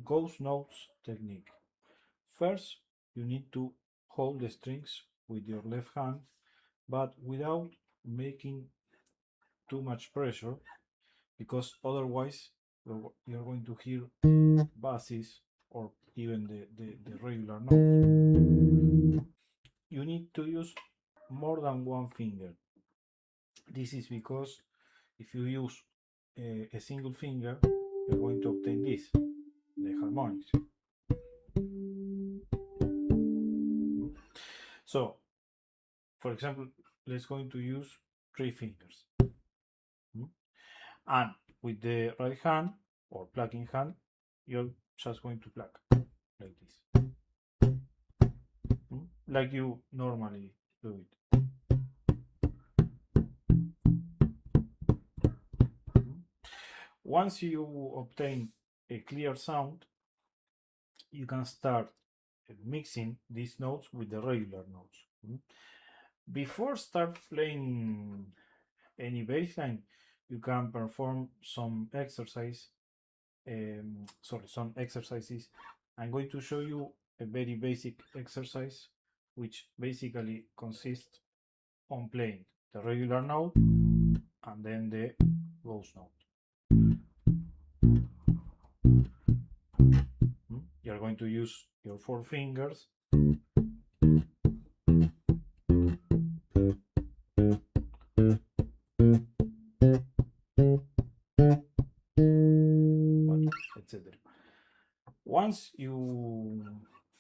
ghost notes technique. First, you need to hold the strings with your left hand, but without making too much pressure, because otherwise you're going to hear basses or even the regular notes. You need to use more than one finger. This is because if you use a single finger, you're going to obtain this, the harmonics. So, for example, let's going to use 3 fingers. And with the right hand or plucking hand, you're just going to pluck like this, like you normally do it. Once you obtain a clear sound, you can start mixing these notes with the regular notes. Before start playing any bass line, you can perform some exercises. I'm going to show you a very basic exercise, which basically consists on playing the regular note and then the ghost note. You're going to use your 4 fingers. Etc. Once you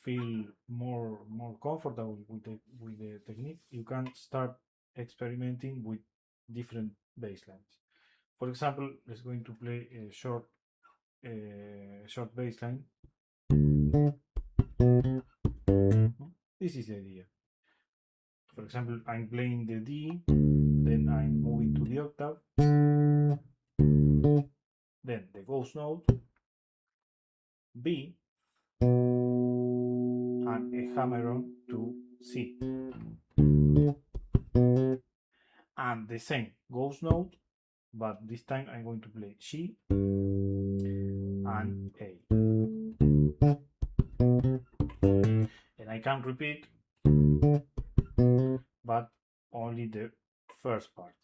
feel more comfortable with the technique, you can start experimenting with different bass lines. For example, let's going to play a short bass line. This is the idea. For example, I'm playing the D, then I'm moving to the octave, then the ghost note, B, and a hammer on to C. And the same ghost note, but this time I'm going to play G and A. And I can repeat, but only the first part.